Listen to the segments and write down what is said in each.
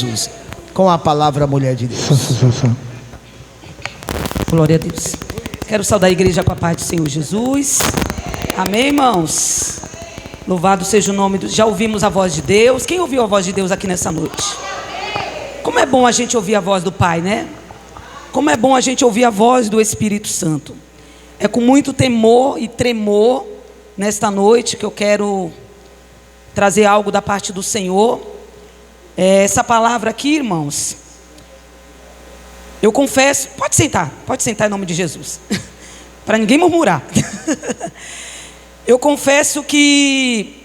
Jesus. Com a palavra, mulher de Deus. Glória a Deus. Quero saudar a igreja com a paz do Senhor Jesus. Amém, irmãos? Louvado seja o nome do... Já ouvimos a voz de Deus. Quem ouviu a voz de Deus aqui nessa noite? Como é bom a gente ouvir a voz do Pai, né? Como é bom a gente ouvir a voz do Espírito Santo. É com muito temor e tremor nesta noite que eu quero trazer algo da parte do Senhor. Essa palavra aqui, irmãos, eu confesso... Pode sentar em nome de Jesus. Para ninguém murmurar. Eu confesso que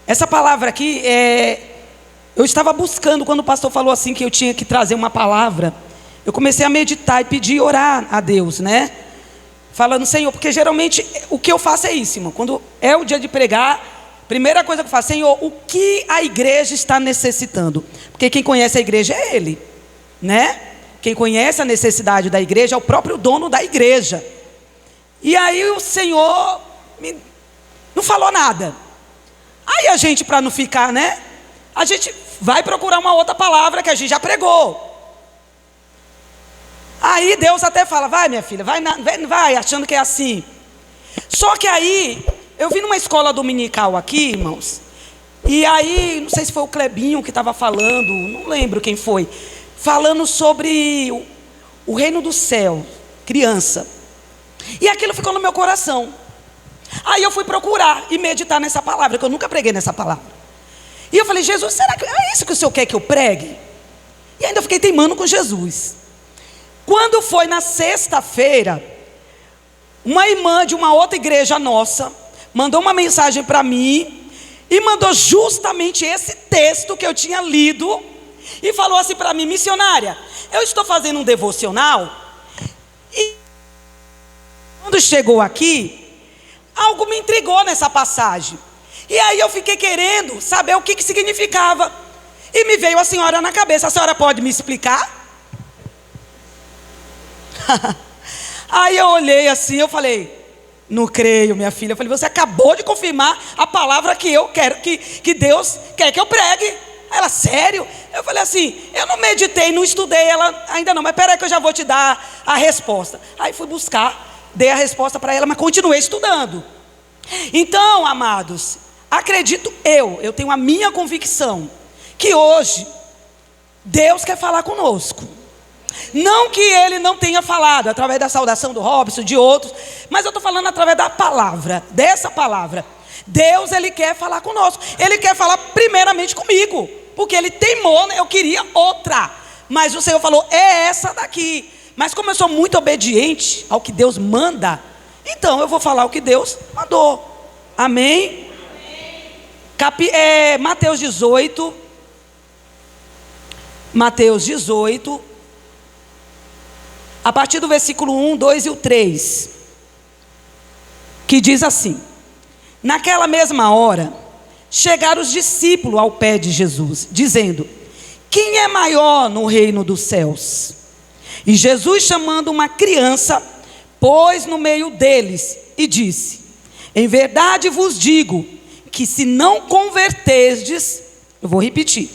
essa palavra aqui, eu estava buscando, quando o pastor falou assim que eu tinha que trazer uma palavra, eu comecei a meditar e pedir, orar a Deus, né? Falando, Senhor, porque geralmente o que eu faço é isso, irmão. Quando é o dia de pregar, primeira coisa que eu faço, Senhor, o que a igreja está necessitando? Porque quem conhece a igreja é Ele, né? Quem conhece a necessidade da igreja é o próprio dono da igreja. E aí o Senhor não falou nada. Aí a gente, para não ficar, né? A gente vai procurar uma outra palavra que a gente já pregou. Aí Deus até fala, vai minha filha, vai, achando que é assim. Só que aí, eu vim numa escola dominical aqui, irmãos. E aí, não sei se foi o Clebinho que estava falando, não lembro quem foi. Falando sobre o reino do céu, criança. E aquilo ficou no meu coração. Aí eu fui procurar e meditar nessa palavra, que eu nunca preguei nessa palavra. E eu falei, Jesus, será que é isso que o Senhor quer que eu pregue? E ainda fiquei teimando com Jesus. Quando foi na sexta-feira, uma irmã de uma outra igreja nossa mandou uma mensagem para mim e mandou justamente esse texto que eu tinha lido e falou assim para mim, missionária, eu estou fazendo um devocional e quando chegou aqui, algo me intrigou nessa passagem. E aí eu fiquei querendo saber o que significava. E me veio a senhora na cabeça. A senhora pode me explicar? Aí eu olhei assim, eu falei, não creio, minha filha. Eu falei, você acabou de confirmar a palavra que eu quero, que Deus quer que eu pregue. Ela, sério? Eu falei assim, eu não meditei, não estudei ela ainda não, mas peraí que eu já vou te dar a resposta. Aí fui buscar. Dei a resposta para ela, mas continuei estudando. Então, amados, acredito eu tenho a minha convicção, que hoje, Deus quer falar conosco. Não que Ele não tenha falado, através da saudação do Robson, de outros, mas eu estou falando através da palavra, dessa palavra. Deus, Ele quer falar conosco. Ele quer falar primeiramente comigo, porque Ele teimou, né? Eu queria outra, mas o Senhor falou, é essa daqui. Mas como eu sou muito obediente ao que Deus manda, então eu vou falar o que Deus mandou. Amém? Mateus 18. Mateus 18. A partir do versículo 1, 2 e o 3. Que diz assim. Naquela mesma hora, chegaram os discípulos ao pé de Jesus, dizendo, quem é maior no reino dos céus? E Jesus, chamando uma criança, pôs no meio deles e disse, em verdade vos digo, que se não converterdes, eu vou repetir,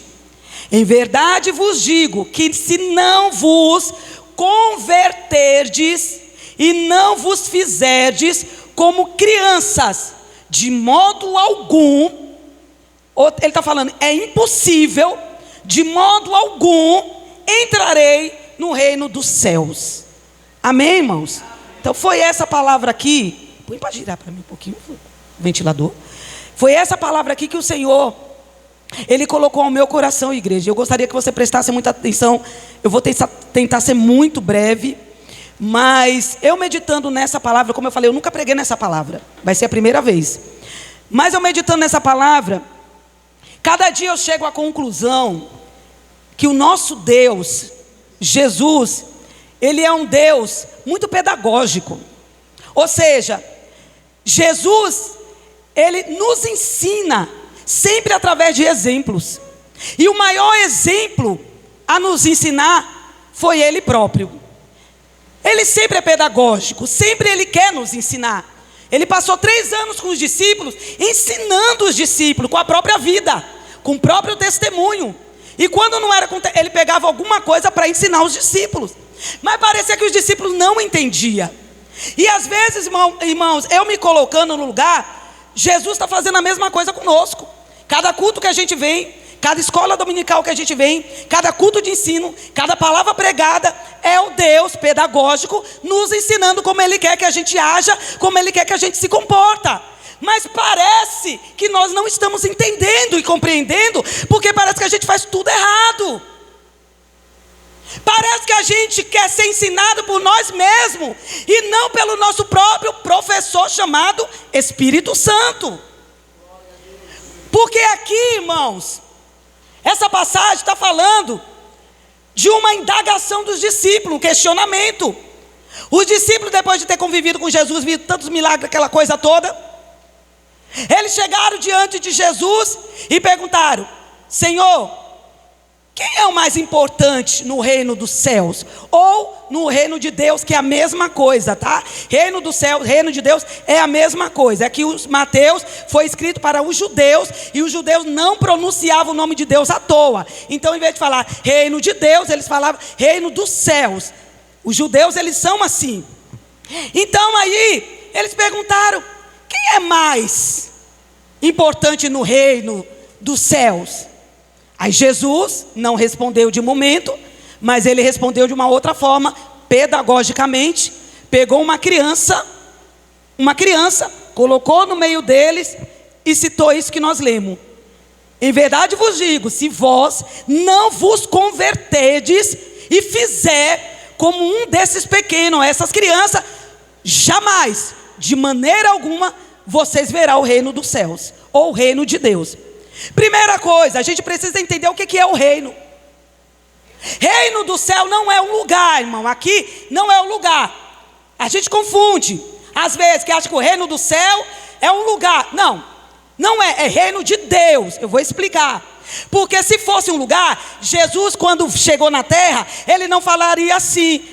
em verdade vos digo, que se não vos converterdes, e não vos fizerdes como crianças, de modo algum, ele está falando, é impossível, de modo algum, entrarei no reino dos céus. Amém, irmãos? Então foi essa palavra aqui. Põe para girar para mim um pouquinho o ventilador. Foi essa palavra aqui que o Senhor, Ele colocou ao meu coração, igreja. Eu gostaria que você prestasse muita atenção. Eu vou tentar ser muito breve, mas eu meditando nessa palavra, como eu falei, eu nunca preguei nessa palavra, vai ser a primeira vez. Mas eu meditando nessa palavra, cada dia eu chego à conclusão que o nosso Deus, Jesus, Ele é um Deus muito pedagógico. Ou seja, Jesus, Ele nos ensina sempre através de exemplos. E o maior exemplo a nos ensinar foi Ele próprio. Ele sempre é pedagógico, sempre Ele quer nos ensinar. Ele passou 3 anos com os discípulos, ensinando os discípulos com a própria vida, com o próprio testemunho. E quando não era com ele pegava alguma coisa para ensinar os discípulos. Mas parecia que os discípulos não entendiam. E às vezes, irmãos, eu me colocando no lugar, Jesus está fazendo a mesma coisa conosco. Cada culto que a gente vem, cada escola dominical que a gente vem, cada culto de ensino, cada palavra pregada, é o Deus pedagógico nos ensinando como Ele quer que a gente haja, como Ele quer que a gente se comporta. Mas parece que nós não estamos entendendo e compreendendo, porque parece que a gente faz tudo errado. Parece que a gente quer ser ensinado por nós mesmos e não pelo nosso próprio professor chamado Espírito Santo. Porque aqui, irmãos, essa passagem está falando de uma indagação dos discípulos, um questionamento. Os discípulos, depois de ter convivido com Jesus, viram tantos milagres, aquela coisa toda, eles chegaram diante de Jesus e perguntaram: Senhor, quem é o mais importante no reino dos céus? Ou no reino de Deus, que é a mesma coisa, tá? Reino dos céus, reino de Deus é a mesma coisa. É que os Mateus foi escrito para os judeus, e os judeus não pronunciavam o nome de Deus à toa. Então, em vez de falar reino de Deus, eles falavam reino dos céus. Os judeus, eles são assim. Então aí, eles perguntaram: quem é mais importante no reino dos céus? Aí Jesus não respondeu de momento, mas ele respondeu de uma outra forma, pedagogicamente. Pegou uma criança, colocou no meio deles e citou isso que nós lemos. Em verdade vos digo, se vós não vos converterdes e fizer como um desses pequenos, essas crianças, jamais, de maneira alguma, vocês verão o reino dos céus, ou o reino de Deus. Primeira coisa, a gente precisa entender o que é o reino. Reino do céu não é um lugar, irmão. Aqui não é um lugar. A gente confunde, às vezes, que acha que o reino do céu é um lugar. Não, não é, é reino de Deus. Eu vou explicar. Porque se fosse um lugar, Jesus, quando chegou na terra, ele não falaria assim: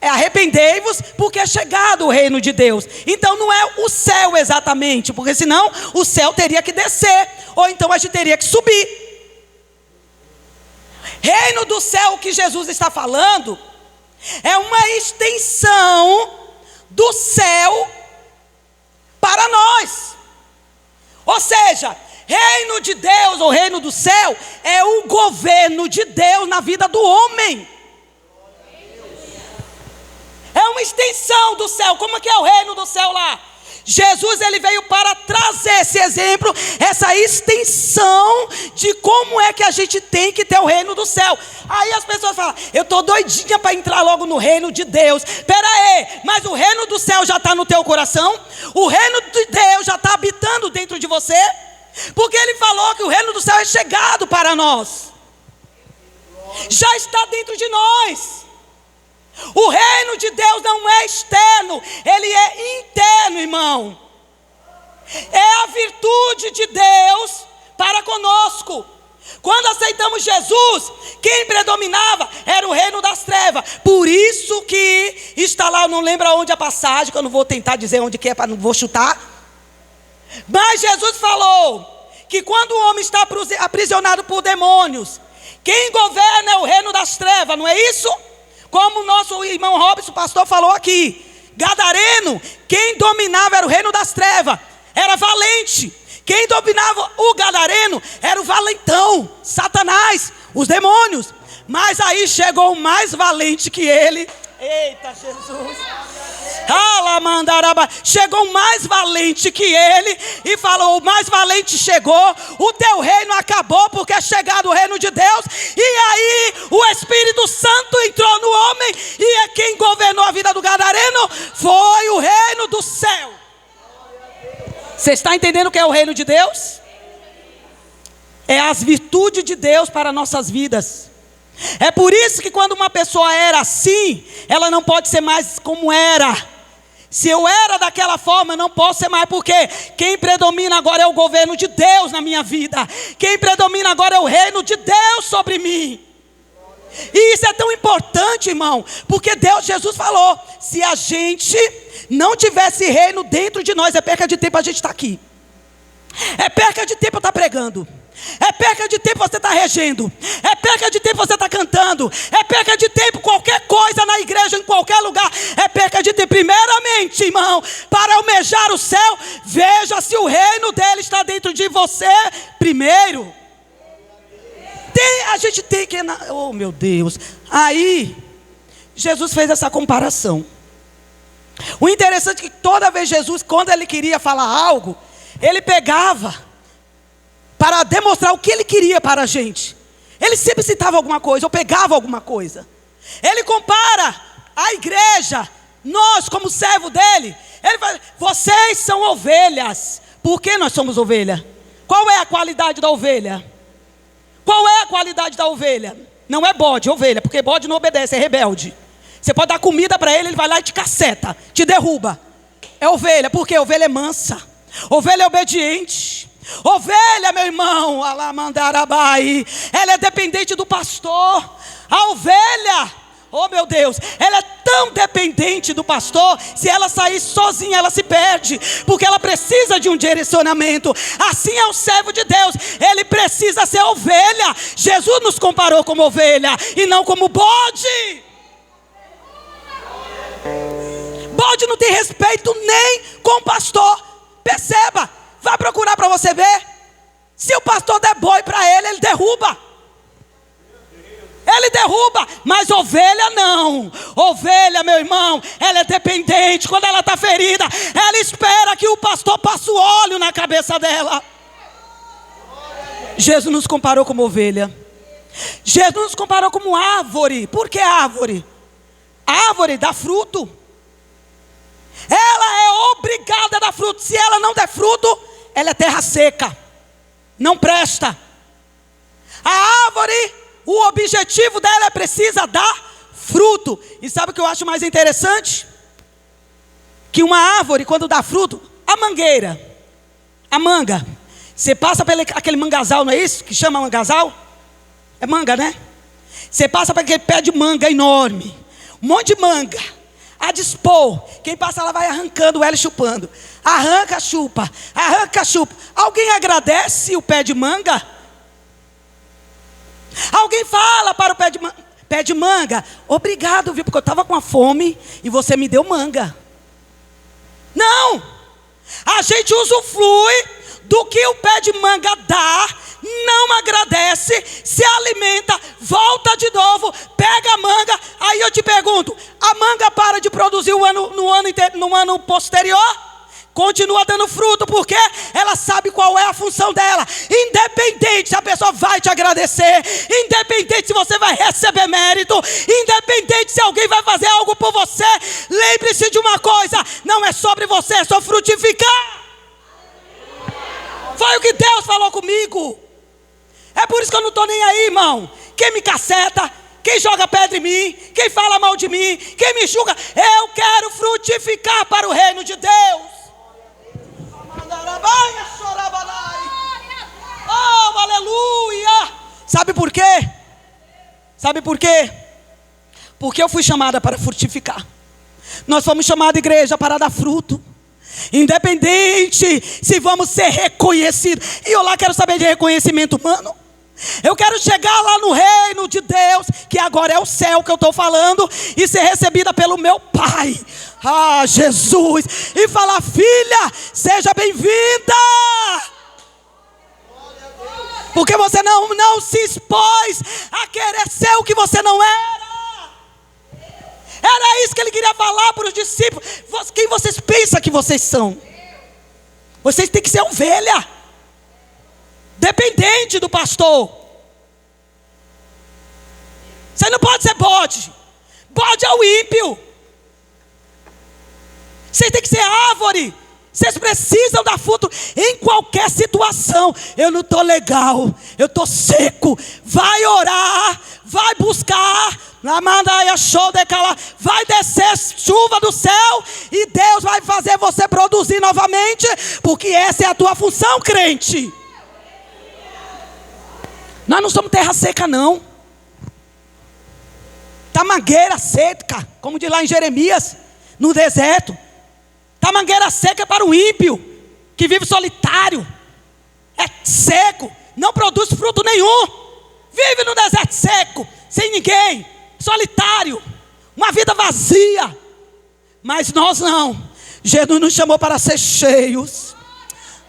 arrependei-vos, porque é chegado o reino de Deus. Então não é o céu exatamente, porque senão o céu teria que descer, ou então a gente teria que subir. Reino do céu, o que Jesus está falando, é uma extensão do céu para nós. Ou seja, reino de Deus, ou reino do céu, é o governo de Deus na vida do homem. É uma extensão do céu. Como é que é o reino do céu lá? Jesus, ele veio para trazer esse exemplo, essa extensão de como é que a gente tem que ter o reino do céu. Aí as pessoas falam: eu estou doidinha para entrar logo no reino de Deus. Espera aí, mas o reino do céu já está no teu coração? O reino de Deus já está habitando dentro de você? Porque ele falou que o reino do céu é chegado para nós, já está dentro de nós. O reino de Deus não é externo, ele é interno, irmão. É a virtude de Deus para conosco. Quando aceitamos Jesus, quem predominava era o reino das trevas. Por isso que está lá, eu não lembro onde a passagem, que eu não vou tentar dizer onde que é, não vou chutar. Mas Jesus falou que quando o homem está aprisionado por demônios, quem governa é o reino das trevas, não é isso? Como o nosso irmão Robson, pastor, falou aqui, Gadareno, quem dominava era o reino das trevas, era valente. Quem dominava o Gadareno era o valentão, Satanás, os demônios. Mas aí chegou o mais valente que ele. Eita Jesus! Chegou o mais valente que ele e falou: o mais valente chegou, o teu reino acabou, porque é chegado o reino de Deus. E aí o Espírito Santo entrou no homem, e quem governou a vida do Gadareno foi o reino do céu. Você está entendendo o que é o reino de Deus? É as virtudes de Deus para nossas vidas. É por isso que quando uma pessoa era assim, ela não pode ser mais como era. Se eu era daquela forma, eu não posso ser mais, porque quem predomina agora é o governo de Deus na minha vida. Quem predomina agora é o reino de Deus sobre mim. E isso é tão importante, irmão, porque Jesus falou: se a gente não tivesse reino dentro de nós, é perca de tempo a gente estar aqui. É perca de tempo eu estar pregando. É perca de tempo você está regendo. É perca de tempo você está cantando. É perca de tempo qualquer coisa na igreja, em qualquer lugar. É perca de tempo. Primeiramente, irmão, para almejar o céu, veja se o reino dele está dentro de você primeiro. A gente tem que... Oh, meu Deus. Aí, Jesus fez essa comparação. O interessante é que toda vez Jesus, quando ele queria falar algo, ele pegava para demonstrar o que ele queria para a gente. Ele sempre citava alguma coisa, ou pegava alguma coisa. Ele compara a igreja, nós como servo dele. Ele fala, vocês são ovelhas. Por que nós somos ovelha? Qual é a qualidade da ovelha? Qual é a qualidade da ovelha? Não é bode, ovelha, porque bode não obedece, é rebelde. Você pode dar comida para ele, ele vai lá e te caceta, te derruba. É ovelha, porque ovelha é mansa, ovelha é obediente. Ovelha, meu irmão, alamandarabai, ela é dependente do pastor. A ovelha, oh meu Deus, ela é tão dependente do pastor, se ela sair sozinha ela se perde, porque ela precisa de um direcionamento. Assim é o servo de Deus, ele precisa ser ovelha. Jesus nos comparou como ovelha e não como bode. Bode não tem respeito nem com o pastor. Perceba, vai procurar para você ver. Se o pastor der boi para ele, ele derruba. Ele derruba, mas ovelha não. Ovelha, meu irmão, ela é dependente. Quando ela está ferida, ela espera que o pastor passe o óleo na cabeça dela. Jesus nos comparou como ovelha. Jesus nos comparou como árvore. Por que árvore? A árvore dá fruto. Ela é obrigada a dar fruto. Se ela não der fruto, ela é terra seca, não presta. A árvore, o objetivo dela é precisa dar fruto. E sabe o que eu acho mais interessante? Que uma árvore, quando dá fruto, a mangueira, a manga, você passa por aquele mangasal, não é isso? Que chama mangasal? É manga, né? Você passa por aquele pé de manga enorme, um monte de manga a dispor. Quem passa lá vai arrancando ela e chupando. Arranca, chupa. Arranca, chupa. Alguém agradece o pé de manga? Alguém fala para o pé de manga, obrigado, viu, porque eu estava com a fome e você me deu manga. Não. A gente usufrui do que o pé de manga dá, não agradece, se alimenta, volta de novo, pega a manga. Aí eu te pergunto, a manga para de produzir no ano posterior? Continua dando fruto, porque ela sabe qual é a função dela. Independente se a pessoa vai te agradecer, independente se você vai receber mérito, independente se alguém vai fazer algo por você, lembre-se de uma coisa, não é sobre você, é só frutificar. Foi o que Deus falou comigo. É por isso que eu não estou nem aí, irmão. Quem me caceta, quem joga pedra em mim, quem fala mal de mim, quem me julga, eu quero frutificar para o reino de Deus. Oh, aleluia. Sabe por quê? Sabe por quê? Porque eu fui chamada para frutificar. Nós fomos chamados, igreja, para dar fruto. Independente se vamos ser reconhecidos. E eu lá quero saber de reconhecimento humano. Eu quero chegar lá no reino de Deus, que agora é o céu que eu estou falando, e ser recebida pelo meu Pai, Jesus, e falar: filha, seja bem-vinda. Porque você não se expôs a querer ser o que você não era. Era isso que ele queria falar para os discípulos. Quem vocês pensam que vocês são? Vocês têm que ser ovelha, dependente do pastor. Você não pode ser bode. Bode é o ímpio. Vocês têm que ser árvore. Vocês precisam dar fruto em qualquer situação. Eu não estou legal, eu estou seco. Vai orar, vai buscar, vai descer chuva do céu e Deus vai fazer você produzir novamente, porque essa é a tua função, crente. Nós não somos terra seca, não. Tá mangueira seca, como diz lá em Jeremias, no deserto. Tá mangueira seca para o ímpio, que vive solitário. É seco, não produz fruto nenhum, vive no deserto seco, sem ninguém, solitário, uma vida vazia. Mas nós não. Jesus nos chamou para ser cheios,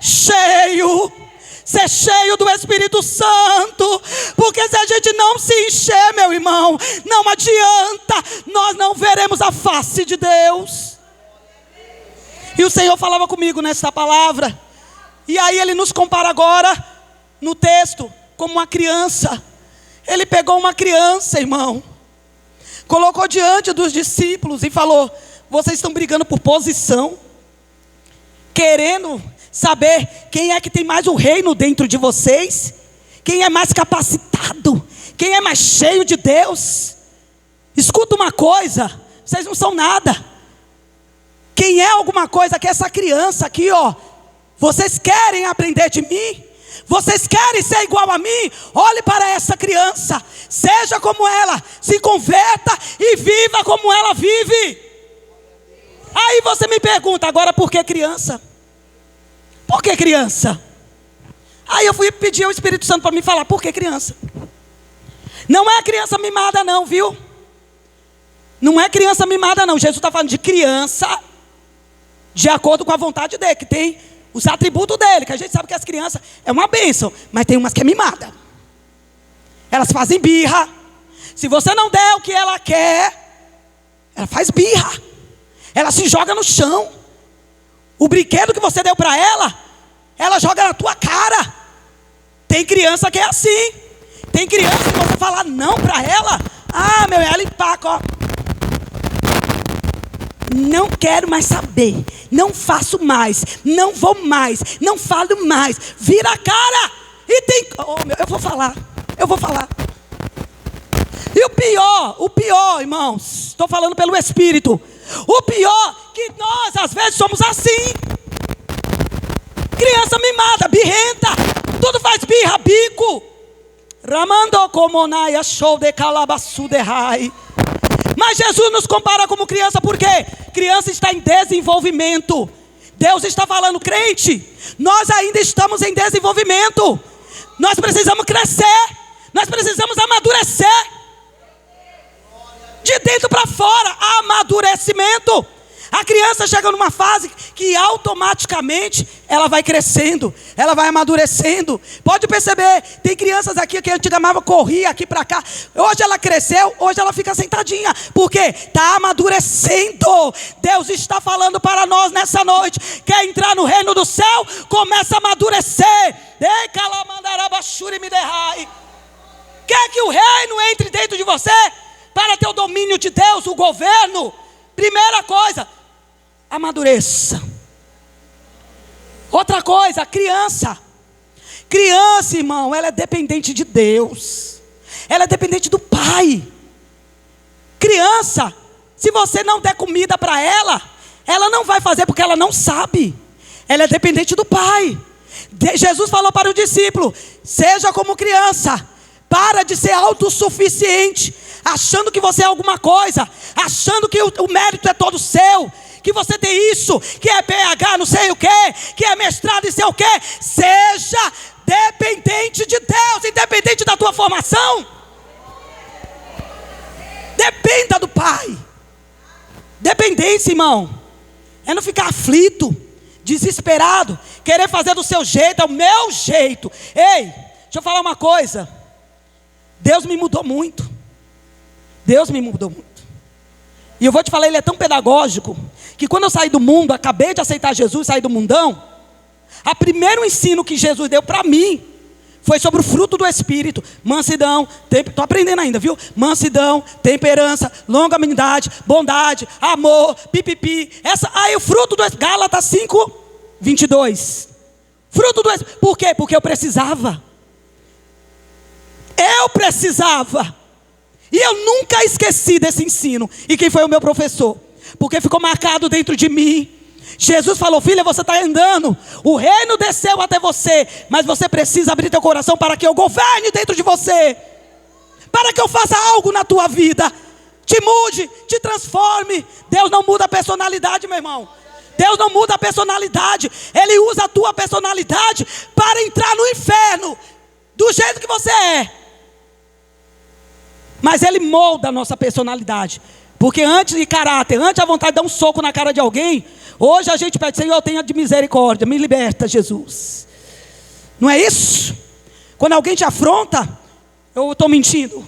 ser cheio do Espírito Santo, porque se a gente não se encher, meu irmão, não adianta, nós não veremos a face de Deus. E o Senhor falava comigo nessa palavra, e aí Ele nos compara agora, no texto, como uma criança. Ele pegou uma criança, irmão, colocou diante dos discípulos e falou: vocês estão brigando por posição, querendo saber quem é que tem mais o reino dentro de vocês, quem é mais capacitado, quem é mais cheio de Deus. Escuta uma coisa, vocês não são nada. Quem é alguma coisa que essa criança aqui, ó, vocês querem aprender de mim? Vocês querem ser igual a mim? Olhe para essa criança, seja como ela, se converta e viva como ela vive. Aí você me pergunta, agora por que criança? Por que criança? Aí eu fui pedir ao Espírito Santo para me falar, por que criança? Não é criança mimada não, viu? Não é criança mimada não. Jesus está falando de criança de acordo com a vontade dele, que tem os atributos dele, que a gente sabe que as crianças é uma bênção, mas tem umas que é mimada. Elas fazem birra. Se você não der o que ela quer, ela faz birra. Ela se joga no chão. O brinquedo que você deu para ela joga na tua cara. Tem criança que é assim. Tem criança que você falar não para ela, ela empaca, ó. Não quero mais saber, não faço mais, não vou mais, não falo mais, vira a cara. E tem, eu vou falar. E o pior, irmãos, estou falando pelo Espírito. O pior que nós às vezes somos assim. Criança mimada, birrenta, tudo faz birra, bico. Ramando comonaia show de calabassu de rai. Mas Jesus nos compara como criança, porque criança está em desenvolvimento. Deus está falando, crente, nós ainda estamos em desenvolvimento. Nós precisamos crescer, nós precisamos amadurecer. De dentro para fora, amadurecimento. A criança chega numa fase que automaticamente ela vai crescendo, ela vai amadurecendo. Pode perceber, tem crianças aqui que antigamente corria aqui para cá. Hoje ela cresceu, hoje ela fica sentadinha. Por quê? Está amadurecendo. Deus está falando para nós nessa noite. Quer entrar no reino do céu? Começa a amadurecer. Quer que o reino entre dentro de você? Para ter o domínio de Deus, o governo. Primeira coisa, amadureça. Outra coisa, criança, irmão, ela é dependente de Deus. Ela é dependente do Pai. Criança, se você não der comida para ela não vai fazer porque ela não sabe. Ela é dependente do Pai. Jesus falou para o discípulo: seja como criança. Para de ser autossuficiente, achando que você é alguma coisa, achando que o mérito é todo seu, que você tem isso, que é PH não sei o que é mestrado e sei o que. Seja dependente de Deus, independente da tua formação. Dependa do Pai. Dependência, irmão, é não ficar aflito, desesperado, querer fazer do seu jeito, é o meu jeito. Ei, deixa eu falar uma coisa. Deus me mudou muito. Deus me mudou muito. E eu vou te falar, Ele é tão pedagógico, que quando eu saí do mundo, acabei de aceitar Jesus, saí do mundão, o primeiro ensino que Jesus deu para mim, foi sobre o fruto do Espírito. Mansidão, estou aprendendo ainda, viu? Mansidão, temperança, longanimidade, bondade, amor, pipipi. Aí o fruto do Espírito, Gálatas 5:22. Fruto do Espírito. Por quê? Porque eu precisava. E eu nunca esqueci desse ensino. E quem foi o meu professor? Porque ficou marcado dentro de mim. Jesus falou: filha, você está andando, o reino desceu até você, mas você precisa abrir teu coração para que eu governe dentro de você, para que eu faça algo na tua vida, te mude, te transforme. Deus não muda a personalidade, meu irmão. Deus não muda a personalidade. Ele usa a tua personalidade para entrar no inferno. do jeito que você é. Mas Ele molda a nossa personalidade. Porque antes de caráter, antes a vontade de dar um soco na cara de alguém, hoje a gente pede: Senhor, tenha de misericórdia, me liberta, Jesus. Não é isso? Quando alguém te afronta, eu estou mentindo.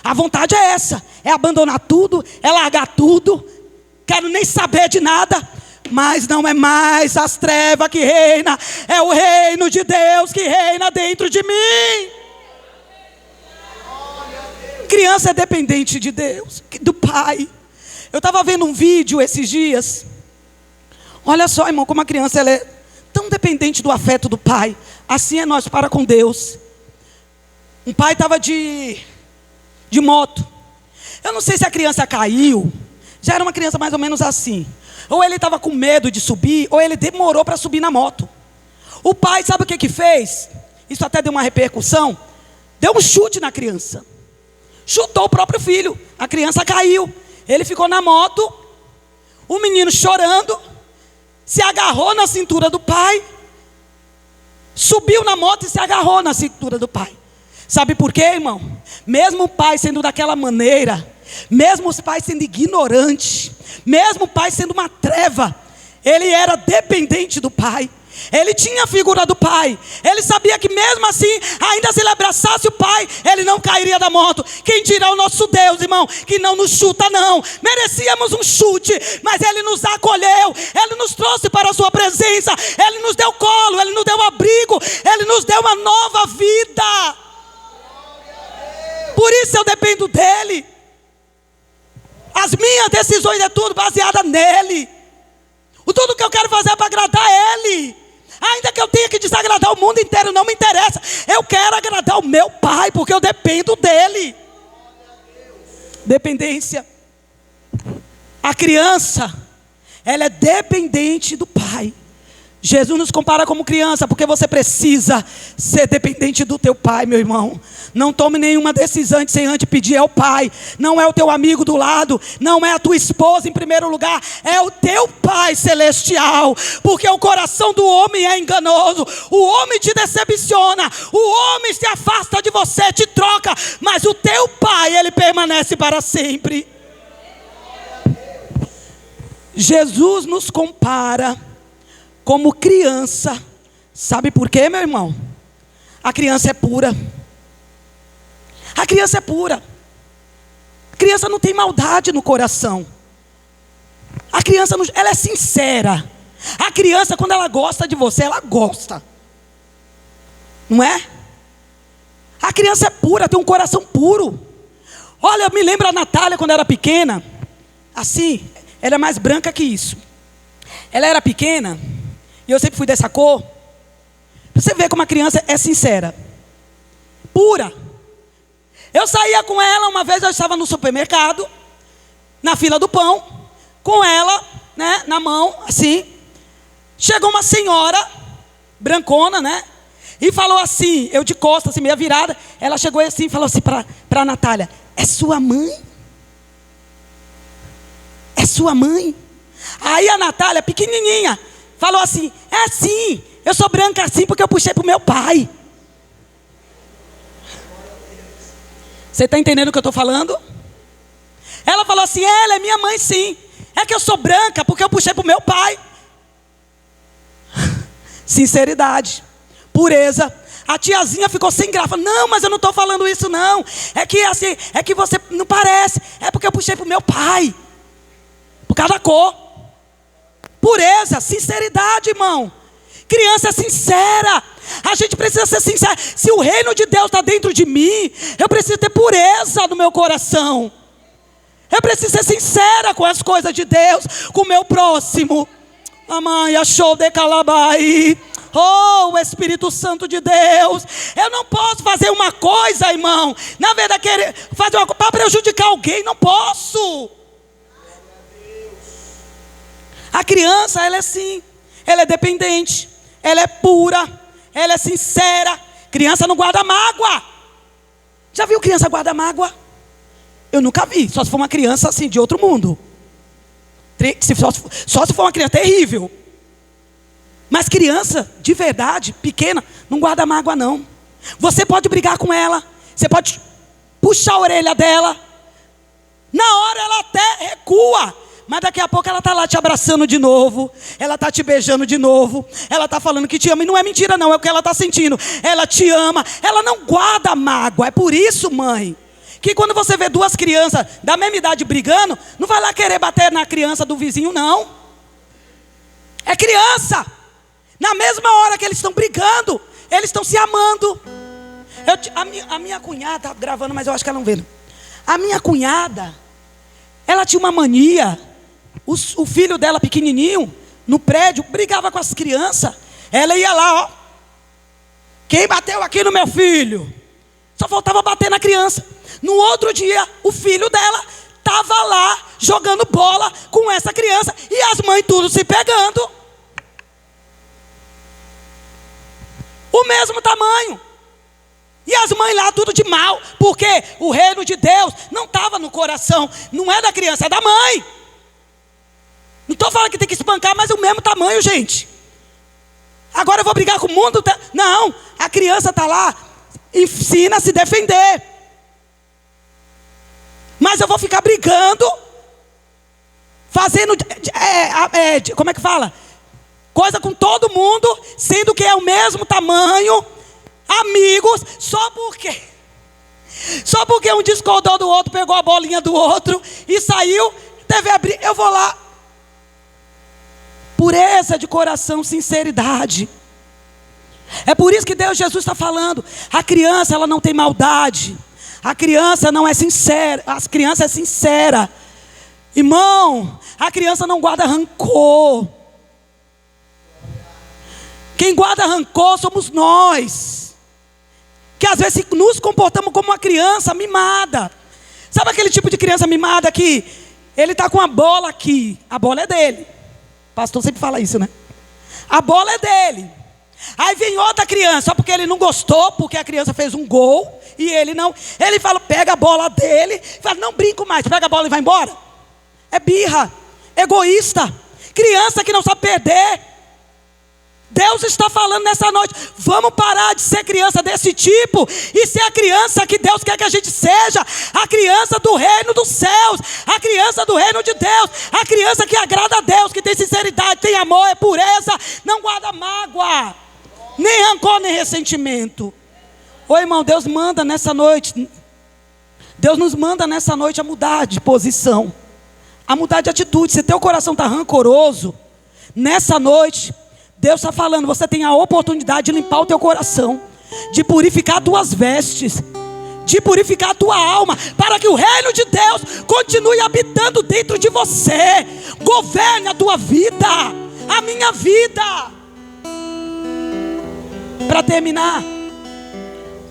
A vontade é essa, é abandonar tudo, é largar tudo, quero nem saber de nada. Mas não é mais as trevas que reina, é o reino de Deus que reina dentro de mim. Criança é dependente de Deus, do Pai. Eu estava vendo um vídeo esses dias. Olha só, irmão, como a criança ela é tão dependente do afeto do Pai. Assim é nós para com Deus. Um pai estava de moto. Eu não sei se a criança caiu. Já era uma criança mais ou menos assim. Ou ele estava com medo de subir, ou ele demorou para subir na moto. O pai, sabe o que fez? Isso até deu uma repercussão. Deu um chute na criança. Chutou o próprio filho. A criança caiu. Ele ficou na moto. O menino chorando. Se agarrou na cintura do pai. Subiu na moto e se agarrou na cintura do pai. Sabe por quê, irmão? Mesmo o pai sendo daquela maneira, mesmo os pais sendo ignorantes, mesmo o pai sendo uma treva, ele era dependente do pai. Ele tinha a figura do pai. Ele sabia que mesmo assim, ainda se ele abraçasse o pai, ele não cairia da moto. Quem dirá o nosso Deus, irmão, que não nos chuta não. Merecíamos um chute, mas Ele nos acolheu. Ele nos trouxe para a sua presença. Ele nos deu colo, Ele nos deu abrigo. Ele nos deu uma nova vida. Por isso eu dependo dEle. As minhas decisões é tudo baseada nele. Tudo que eu quero fazer é para agradar Ele. Ainda que eu tenha que desagradar o mundo inteiro, não me interessa. Eu quero agradar o meu Pai, porque eu dependo dEle. Dependência. A criança, ela é dependente do Pai. Jesus nos compara como criança, porque você precisa ser dependente do teu pai, meu irmão. Não tome nenhuma decisão sem antes pedir ao Pai. Não é o teu amigo do lado, não é a tua esposa em primeiro lugar, é o teu Pai celestial. Porque o coração do homem é enganoso, o homem te decepciona, o homem se afasta de você, te troca, mas o teu Pai, Ele permanece para sempre. Jesus nos compara como criança. Sabe por quê, meu irmão? A criança é pura. A criança é pura. A criança não tem maldade no coração. A criança não, ela é sincera. A criança, quando ela gosta de você, ela gosta. Não é? A criança é pura, tem um coração puro. Olha, eu me lembro a Natália quando era pequena. Assim, ela é mais branca que isso. Ela era pequena. E eu sempre fui dessa cor. Você vê como a criança é sincera, pura. Eu saía com ela, uma vez eu estava no supermercado, na fila do pão, com ela, né, na mão, assim. Chegou uma senhora, brancona, né, e falou assim, eu de costas, assim, meia virada. Ela chegou assim e falou assim para a Natália: é sua mãe? É sua mãe? Aí a Natália, pequenininha, falou assim: é sim, eu sou branca assim porque eu puxei para o meu pai. Você está entendendo o que eu estou falando? Ela falou assim: ela é minha mãe sim, é que eu sou branca porque eu puxei para o meu pai. Sinceridade, pureza. A tiazinha ficou sem graça. Não, mas eu não estou falando isso não. É que assim, é que você não parece. É porque eu puxei para o meu pai. Por causa da cor. Pureza, sinceridade, irmão. Criança é sincera. A gente precisa ser sincero. Se o reino de Deus está dentro de mim, eu preciso ter pureza no meu coração. Eu preciso ser sincera com as coisas de Deus, com o meu próximo. Amai, achou de calabai. Oh, o Espírito Santo de Deus. Eu não posso fazer uma coisa, irmão, na verdade, querer fazer uma coisa para prejudicar alguém. Não posso. A criança, ela é assim, ela é dependente, ela é pura, ela é sincera. Criança não guarda mágoa. Já viu criança guarda mágoa? Eu nunca vi, só se for uma criança assim, de outro mundo. Só se for uma criança terrível. Mas criança, de verdade, pequena, não guarda mágoa não. Você pode brigar com ela, você pode puxar a orelha dela. Na hora ela até recua, mas daqui a pouco ela está lá te abraçando de novo, ela está te beijando de novo, ela está falando que te ama, e não é mentira não, é o que ela está sentindo. Ela te ama, ela não guarda mágoa. É por isso, mãe, que quando você vê duas crianças da mesma idade brigando, não vai lá querer bater na criança do vizinho, não. É criança. Na mesma hora que eles estão brigando, eles estão se amando. A minha cunhada, tá gravando, mas eu acho que ela não vê. A minha cunhada, ela tinha uma mania. O filho dela pequenininho, no prédio, brigava com as crianças. Ela ia lá, ó. Quem bateu aqui no meu filho? Só faltava bater na criança. No outro dia, o filho dela estava lá, jogando bola com essa criança. E as mães tudo se pegando. O mesmo tamanho. E as mães lá tudo de mal. Porque o reino de Deus não estava no coração. Não é da criança, é da mãe. Não estou falando que tem que espancar, mas é o mesmo tamanho, gente. Agora eu vou brigar com o mundo? Não, a criança está lá, ensina a se defender. Mas eu vou ficar brigando, fazendo, como é que fala? Coisa com todo mundo, sendo que é o mesmo tamanho, amigos, só porque um discordou do outro, pegou a bolinha do outro e saiu, teve a briga. Eu vou lá. Pureza de coração, sinceridade. É por isso que Deus, Jesus está falando. A criança, ela não tem maldade. A criança não é sincera. A criança é sincera. Irmão, a criança não guarda rancor. Quem guarda rancor somos nós. Que às vezes nos comportamos como uma criança mimada. Sabe aquele tipo de criança mimada que ele está com a bola aqui. A bola é dele. O pastor sempre fala isso, né? A bola é dele. Aí vem outra criança, só porque ele não gostou, porque a criança fez um gol e ele não. Ele fala, pega a bola dele, fala, não brinco mais, pega a bola e vai embora. É birra, egoísta, criança que não sabe perder. Deus está falando nessa noite, vamos parar de ser criança desse tipo e ser a criança que Deus quer que a gente seja, a criança do reino dos céus, a criança do reino de Deus, a criança que agrada a Deus, que tem sinceridade, tem amor, é pureza, não guarda mágoa, nem rancor, nem ressentimento. Ô irmão, Deus manda nessa noite, Deus nos manda nessa noite a mudar de posição, a mudar de atitude. Se teu coração está rancoroso, nessa noite Deus está falando, você tem a oportunidade de limpar o teu coração, de purificar tuas vestes, de purificar a tua alma, para que o reino de Deus continue habitando dentro de você, governe a tua vida, a minha vida. Para terminar,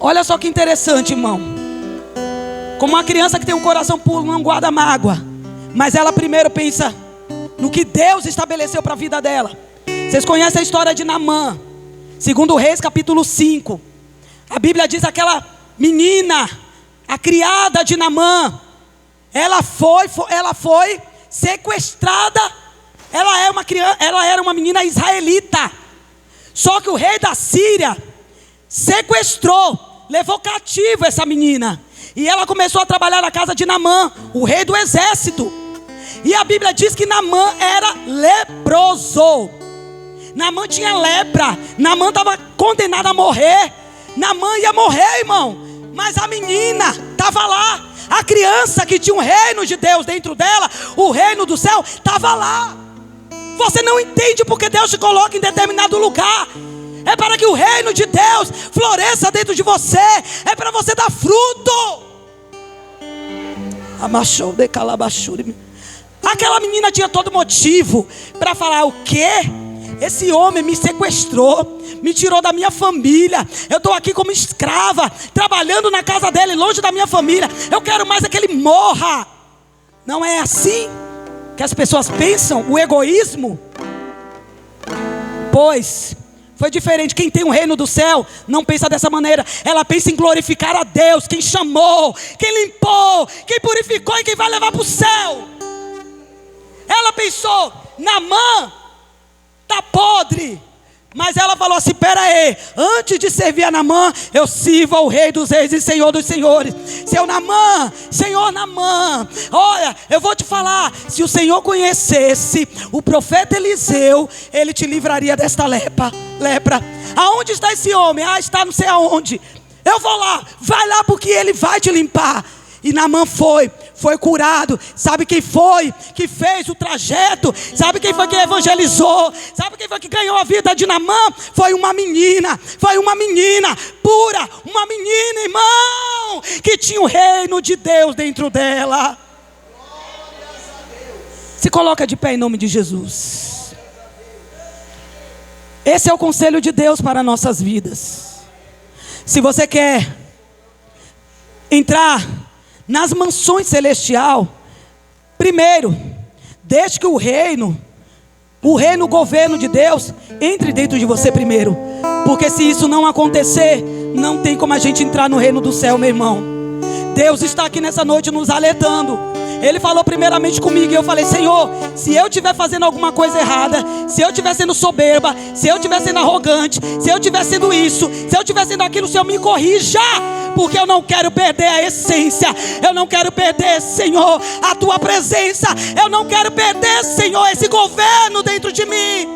olha só que interessante, irmão. Como uma criança que tem um coração puro não guarda mágoa, mas ela primeiro pensa no que Deus estabeleceu para a vida dela. Vocês conhecem a história de Naamã, 2 Reis capítulo 5. A Bíblia diz aquela menina, a criada de Naamã, ela foi sequestrada. Ela era uma menina israelita. Só que o rei da Síria sequestrou, levou cativo essa menina. E ela começou a trabalhar na casa de Naamã, o rei do exército. E a Bíblia diz que Naamã era leproso. Naamã tinha lepra. Naamã estava condenado a morrer. Naamã ia morrer, irmão. Mas a menina estava lá. A criança que tinha um reino de Deus dentro dela, o reino do céu, estava lá. Você não entende porque Deus te coloca em determinado lugar. É para que o reino de Deus floresça dentro de você. É para você dar fruto. Aquela menina tinha todo motivo para falar: o quê? Esse homem me sequestrou, me tirou da minha família. Eu estou aqui como escrava, trabalhando na casa dele, longe da minha família. Eu quero mais é que ele morra. Não é assim que as pessoas pensam, o egoísmo? Pois foi diferente. Quem tem o reino do céu não pensa dessa maneira. Ela pensa em glorificar a Deus, quem chamou, quem limpou, quem purificou e quem vai levar para o céu. Ela pensou: Naamã está podre, Mas ela falou assim: pera aí, antes de servir a Naamã, eu sirvo ao Rei dos Reis e Senhor dos Senhores. Seu Naamã, Senhor Naamã, olha, eu vou te falar, se o Senhor conhecesse o profeta Eliseu, ele te livraria desta lepra. Aonde está esse homem? Está não sei aonde. Eu vou lá, vai lá porque ele vai te limpar. E Naamã foi curado. Sabe quem foi que fez o trajeto? Sabe quem foi que evangelizou? Sabe quem foi que ganhou a vida de Naamã? Foi uma menina pura, uma menina, irmão, que tinha o reino de Deus dentro dela. Se coloca de pé em nome de Jesus. Esse é o conselho de Deus para nossas vidas. Se você quer entrar nas mansões celestial, primeiro, deixe que o reino, o governo de Deus entre dentro de você primeiro. Porque se isso não acontecer, não tem como a gente entrar no reino do céu, meu irmão. Deus está aqui nessa noite nos alertando. Ele falou primeiramente comigo e eu falei: Senhor, se eu estiver fazendo alguma coisa errada, se eu estiver sendo soberba, se eu estiver sendo arrogante, se eu estiver sendo isso, se eu estiver sendo aquilo, Senhor, me corrija. Porque eu não quero perder a essência. Eu não quero perder, Senhor, a tua presença. Eu não quero perder, Senhor, esse governo dentro de mim.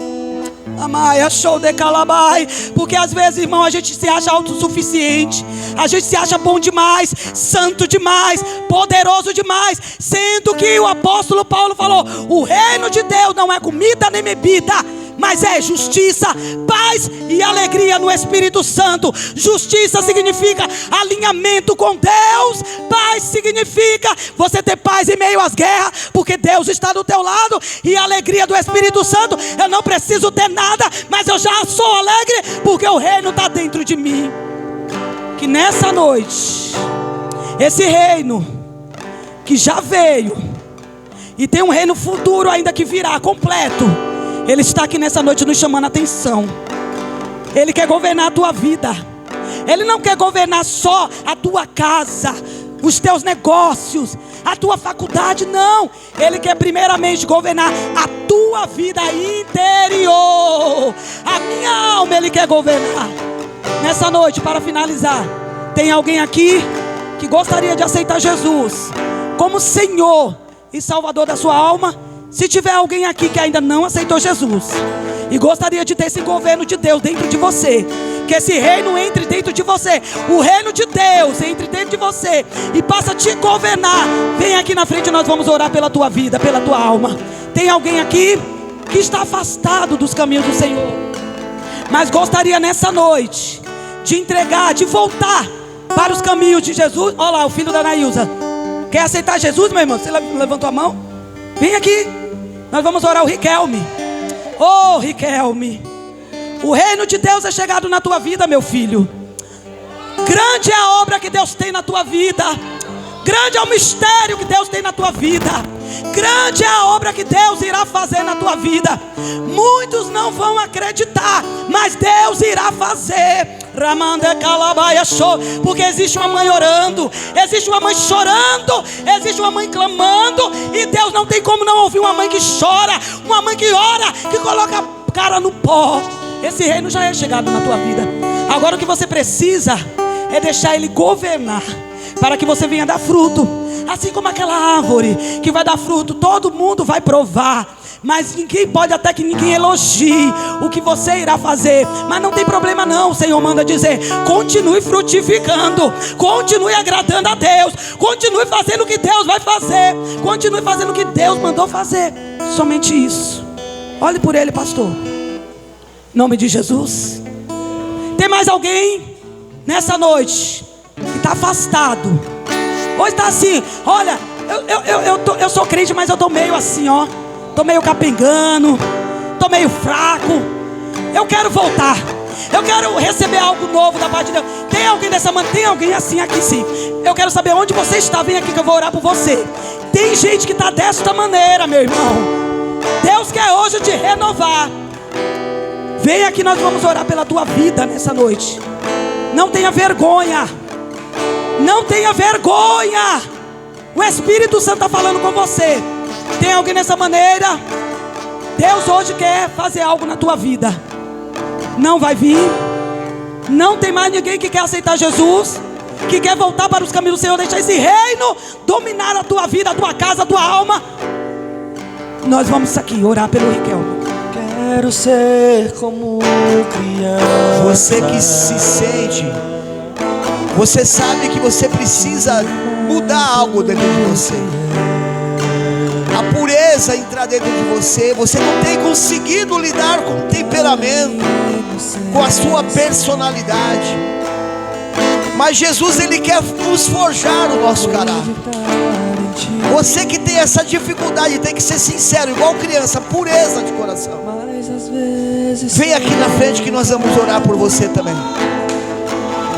Amaia, show de calabai. Porque às vezes, irmão, a gente se acha autossuficiente. A gente se acha bom demais, santo demais, poderoso demais. Sendo que o apóstolo Paulo falou: o reino de Deus não é comida nem bebida, mas é justiça, paz e alegria no Espírito Santo. Justiça significa alinhamento com Deus. Paz significa você ter paz em meio às guerras, porque Deus está do teu lado. E a alegria do Espírito Santo, eu não preciso ter nada, mas eu já sou alegre, porque o reino está dentro de mim. Que nessa noite, esse reino que já veio e tem um reino futuro ainda que virá completo, ele está aqui nessa noite nos chamando a atenção. Ele quer governar a tua vida. Ele não quer governar só a tua casa, os teus negócios, a tua faculdade, não. Ele quer primeiramente governar a tua vida interior. A minha alma Ele quer governar. Nessa noite, para finalizar, tem alguém aqui que gostaria de aceitar Jesus como Senhor e Salvador da sua alma? Se tiver alguém aqui que ainda não aceitou Jesus e gostaria de ter esse governo de Deus dentro de você, que esse reino entre dentro de você, o reino de Deus entre dentro de você e passa a te governar, vem aqui na frente, nós vamos orar pela tua vida, pela tua alma. Tem alguém aqui que está afastado dos caminhos do Senhor, mas gostaria nessa noite de entregar, de voltar para os caminhos de Jesus? Olha lá, o filho da Anaísa. Quer aceitar Jesus, meu irmão? Você levantou a mão? Vem aqui, nós vamos orar o Riquelme. Oh, Riquelme, o reino de Deus é chegado na tua vida, meu filho. Grande é a obra que Deus tem na tua vida. Grande é o mistério que Deus tem na tua vida. Grande é a obra que Deus irá fazer na tua vida. Muitos não vão acreditar, mas Deus irá fazer. Porque existe uma mãe orando, existe uma mãe chorando, existe uma mãe clamando, e Deus não tem como não ouvir uma mãe que chora, uma mãe que ora, que coloca a cara no pó. Esse reino já é chegado na tua vida. Agora o que você precisa é deixar Ele governar, para que você venha dar fruto. Assim como aquela árvore que vai dar fruto, todo mundo vai provar, mas ninguém pode até que ninguém elogie o que você irá fazer. Mas não tem problema não, o Senhor manda dizer: continue frutificando, continue agradando a Deus, continue fazendo o que Deus vai fazer, continue fazendo o que Deus mandou fazer. Somente isso. Olhe por ele, pastor, em nome de Jesus. Tem mais alguém nessa noite que está afastado? Ou está assim: olha, eu sou crente, mas eu estou meio assim, ó, estou meio capengando, estou meio fraco. Eu quero voltar, eu quero receber algo novo da parte de Deus. Tem alguém dessa maneira? Tem alguém assim aqui sim? Eu quero saber onde você está. Vem aqui que eu vou orar por você. Tem gente que está desta maneira, meu irmão. Deus quer hoje te renovar. Vem aqui, nós vamos orar pela tua vida nessa noite. Não tenha vergonha. Não tenha vergonha. O Espírito Santo está falando com você. Tem alguém nessa maneira? Deus hoje quer fazer algo na tua vida. não vai vir. Não tem mais ninguém que quer aceitar Jesus, que quer voltar para os caminhos do Senhor, deixar esse reino dominar a tua vida, a tua casa, a tua alma. Nós vamos aqui orar pelo Riquelme. Quero ser como criança. Você que se sente, você sabe que você precisa mudar algo dentro de você. A pureza entrar dentro de você. Você não tem conseguido lidar com o temperamento, com a sua personalidade. Mas Jesus, Ele quer nos forjar o nosso caráter. Você que tem essa dificuldade, tem que ser sincero, igual criança, pureza de coração. Vem aqui na frente que nós vamos orar por você também.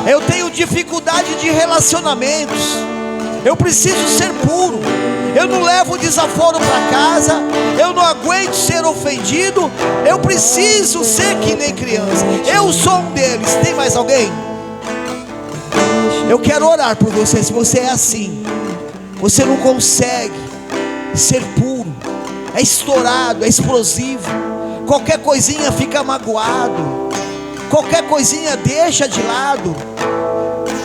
Eu tenho dificuldade de relacionamentos. Eu preciso ser puro. Eu não levo desaforo para casa. Eu não aguento ser ofendido. Eu preciso ser que nem criança. Eu sou um deles. Tem mais alguém? Eu quero orar por você. Se você é assim, você não consegue ser puro, é estourado, é explosivo. Qualquer coisinha fica magoado. Qualquer coisinha deixa de lado.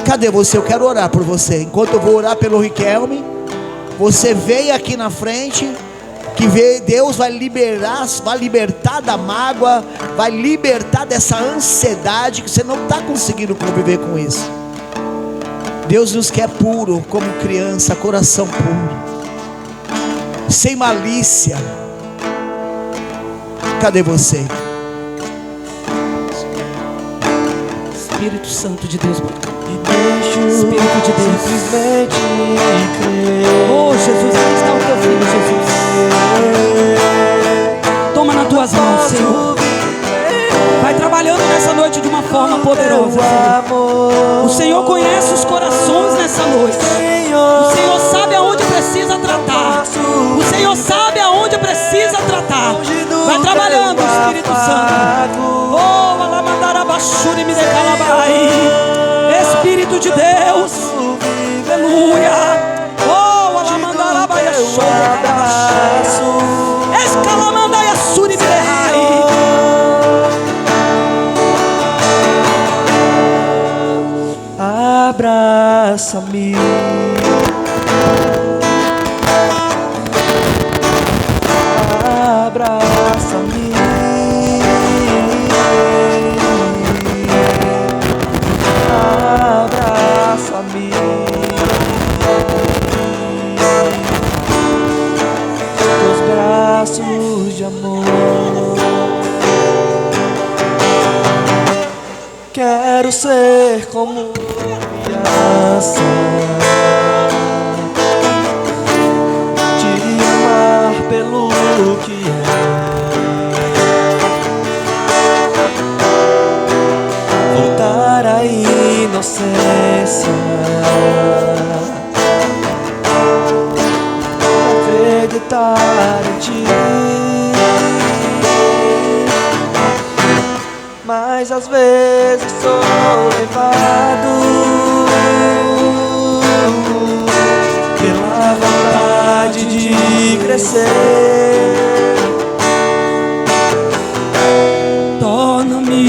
Cadê você? Eu quero orar por você. Enquanto eu vou orar pelo Riquelme, você vem aqui na frente, que Deus vai libertar da mágoa, vai libertar dessa ansiedade, que você não está conseguindo conviver com isso. Deus nos quer puro, como criança, coração puro, sem malícia. Cadê você? Espírito Santo de Deus, Espírito de Deus, simplesmente crer. oh Jesus, aqui está o teu filho, Jesus. Toma nas tuas mãos, Senhor. Vai trabalhando nessa noite de uma forma poderosa, Senhor. O Senhor conhece os corações nessa noite. O Senhor sabe aonde precisa tratar. O Senhor sabe aonde precisa tratar. Vai trabalhando, Espírito Santo. Oh, alamandarabashuri me decalabai. Espírito de Deus, aleluia. Oh, alamandarabashuri escalamandaiassuri me derrai. Abraça-me, abraça-me, abraça-me, teus braços de amor. Quero ser como criança, te amar pelo que é, voltar à inocência, acreditar em ti. Mas às vezes sou levado pela vontade de crescer. Torna-me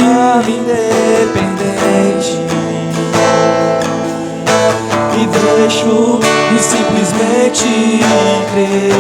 independente e deixo de simplesmente crer.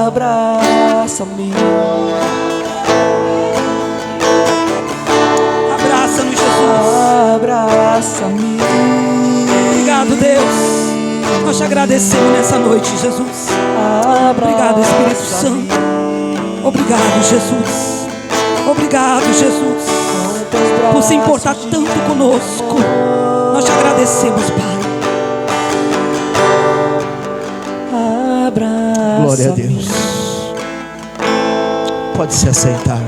Abraça-me, Abraça-nos, Jesus. abraça-me. Obrigado, Deus. Nós te agradecemos nessa noite, Jesus. Obrigado, Espírito Santo. Obrigado, Jesus. Obrigado, Jesus, por se importar tanto conosco. Nós te agradecemos, Pai. abraça-me. Glória a Deus. Pode se assentar.